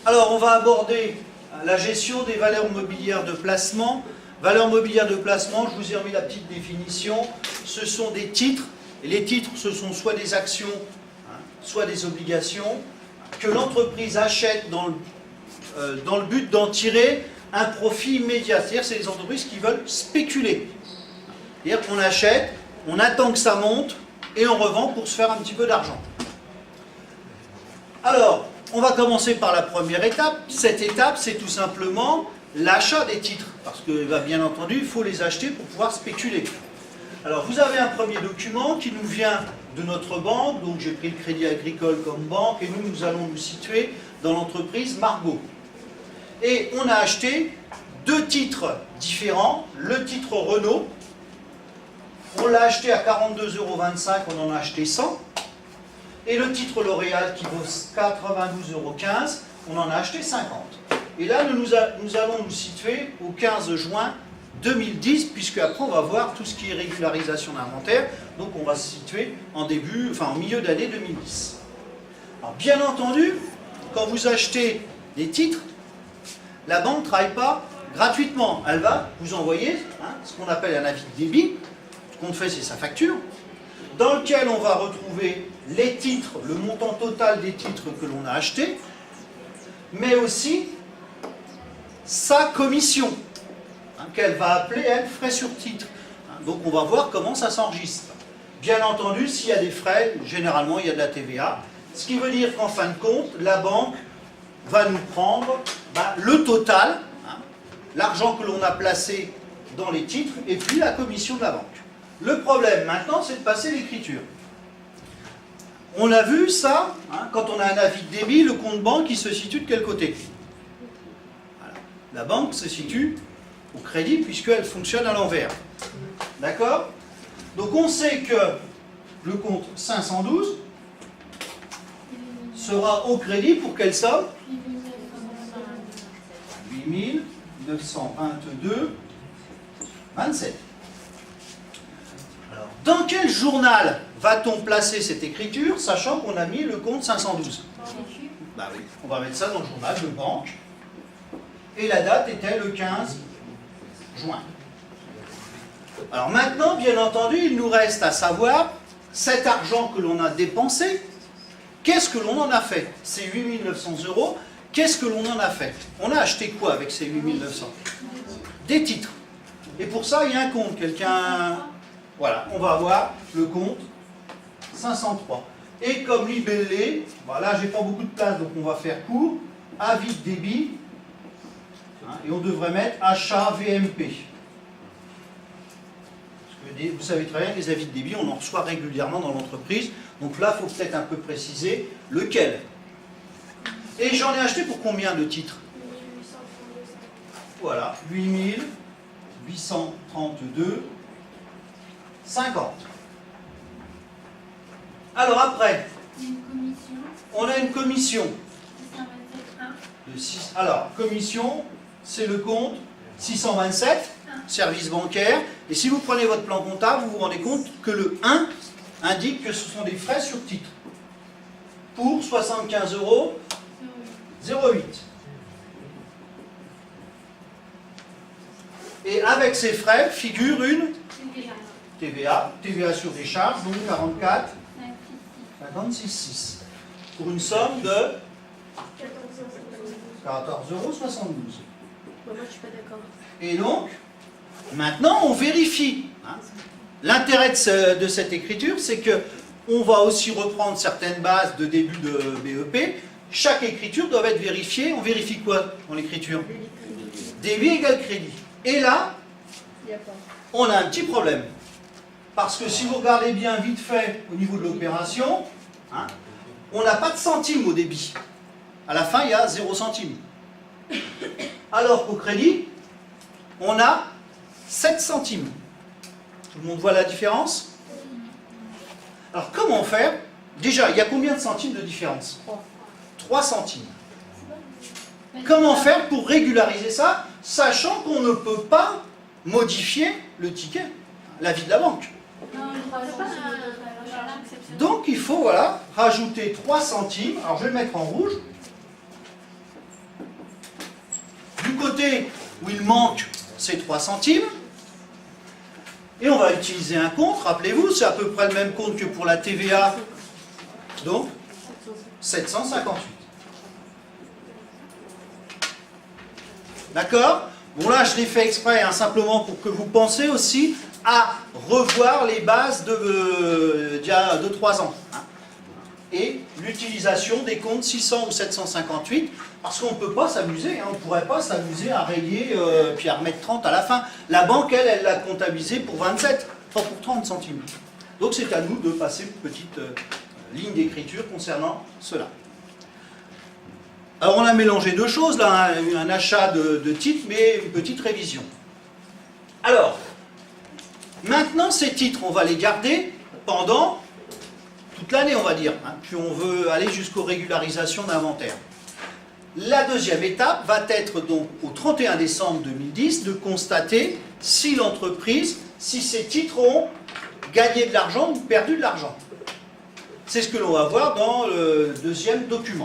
Alors, on va aborder la gestion des valeurs mobilières de placement. Valeurs mobilières de placement, je vous ai remis la petite définition. Ce sont des titres. Et les titres, ce sont soit des actions, soit des obligations, que l'entreprise achète dans le but d'en tirer un profit immédiat. C'est-à-dire que c'est des entreprises qui veulent spéculer. C'est-à-dire qu'on achète, on attend que ça monte, et on revend pour se faire un petit peu d'argent. Alors, on va commencer par la première étape. Cette étape, c'est tout simplement l'achat des titres. Parce que, bien entendu, il faut les acheter pour pouvoir spéculer. Alors, vous avez un premier document qui nous vient de notre banque. Donc, j'ai pris le Crédit Agricole comme banque. Et nous allons nous situer dans l'entreprise Margot. Et on a acheté deux titres différents. Le titre Renault. On l'a acheté à 42,25 €, on en a acheté 100. Et le titre L'Oréal qui vaut 92,15 €, on en a acheté 50. Et là, nous allons nous situer au 15 juin 2010, puisque après on va voir tout ce qui est régularisation d'inventaire. Donc on va se situer en milieu d'année 2010. Alors bien entendu, quand vous achetez des titres, la banque ne travaille pas gratuitement. Elle va vous envoyer ce qu'on appelle un avis de débit. Ce qu'on fait, c'est sa facture, dans lequel on va retrouver les titres, le montant total des titres que l'on a achetés, mais aussi sa commission, qu'elle va appeler, elle, frais sur titre. Donc on va voir comment ça s'enregistre. Bien entendu, s'il y a des frais, généralement il y a de la TVA, ce qui veut dire qu'en fin de compte, la banque va nous prendre le total, l'argent que l'on a placé dans les titres, et puis la commission de la banque. Le problème maintenant, c'est de passer l'écriture. On a vu ça, quand on a un avis de débit, le compte banque, il se situe de quel côté? Voilà. La banque se situe au crédit, puisqu'elle fonctionne à l'envers. D'accord? Donc on sait que le compte 512 sera au crédit pour quelle somme? 8 922,27. Dans quel journal va-t-on placer cette écriture, sachant qu'on a mis le compte 512? Oui, on va mettre ça dans le journal de banque. Et la date était le 15 juin. Alors maintenant, bien entendu, il nous reste à savoir cet argent que l'on a dépensé, qu'est-ce que l'on en a fait? Ces 8 900 €, qu'est-ce que l'on en a fait? On a acheté quoi avec ces 8 900? Des titres. Et pour ça, il y a un compte. Quelqu'un... Voilà, on va avoir le compte 503. Et comme libellé, là j'ai pas beaucoup de place, donc on va faire court, avis de débit, et on devrait mettre achat VMP. Parce que vous savez très bien que les avis de débit, on en reçoit régulièrement dans l'entreprise, donc là il faut peut-être un peu préciser lequel. Et j'en ai acheté pour combien de titres? Voilà, 8 832,50. Alors après, on a une commission. Alors, commission, c'est le compte 627, service bancaire. Et si vous prenez votre plan comptable, vous vous rendez compte que le 1 indique que ce sont des frais sur titre. Pour 75,08 €. Et avec ces frais figure une TVA sur des charges, donc 44,56,6. Pour une somme de 14,72 €. Moi, je suis pas d'accord. Et donc, maintenant, on vérifie. L'intérêt de cette écriture, c'est que on va aussi reprendre certaines bases de début de BEP. Chaque écriture doit être vérifiée. On vérifie quoi dans l'écriture? Débit égale crédit. Et là, on a un petit problème. Parce que si vous regardez bien vite fait au niveau de l'opération, on n'a pas de centimes au débit. À la fin, il y a 0 centime. Alors qu'au crédit, on a 7 centimes. Tout le monde voit la différence? Alors comment faire? Déjà, il y a combien de centimes de différence? 3 centimes. Comment faire pour régulariser ça, sachant qu'on ne peut pas modifier le ticket, l'avis de la banque? Donc il faut rajouter 3 centimes. Alors je vais le mettre en rouge. côté où il manque, c'est 3 centimes. Et on va utiliser un compte, rappelez-vous, c'est à peu près le même compte que pour la TVA. Donc, 758. D'accord? Bon là, je l'ai fait exprès, hein, simplement pour que vous pensiez aussi à revoir les bases d'il y a 2-3 ans. Hein. Et l'utilisation des comptes 600 ou 758, parce qu'on ne peut pas s'amuser, hein, on ne pourrait pas s'amuser à rayer puis à remettre 30 à la fin. La banque, elle l'a comptabilisé pour 27, pas pour 30 centimes. Donc c'est à nous de passer une petite ligne d'écriture concernant cela. Alors on a mélangé deux choses, là, un achat de titres, mais une petite révision. Alors, maintenant ces titres, on va les garder pendant toute l'année, on va dire, hein, puis on veut aller jusqu'aux régularisations d'inventaire. La deuxième étape va être donc au 31 décembre 2010 de constater si l'entreprise, si ces titres ont gagné de l'argent ou perdu de l'argent. C'est ce que l'on va voir dans le deuxième document.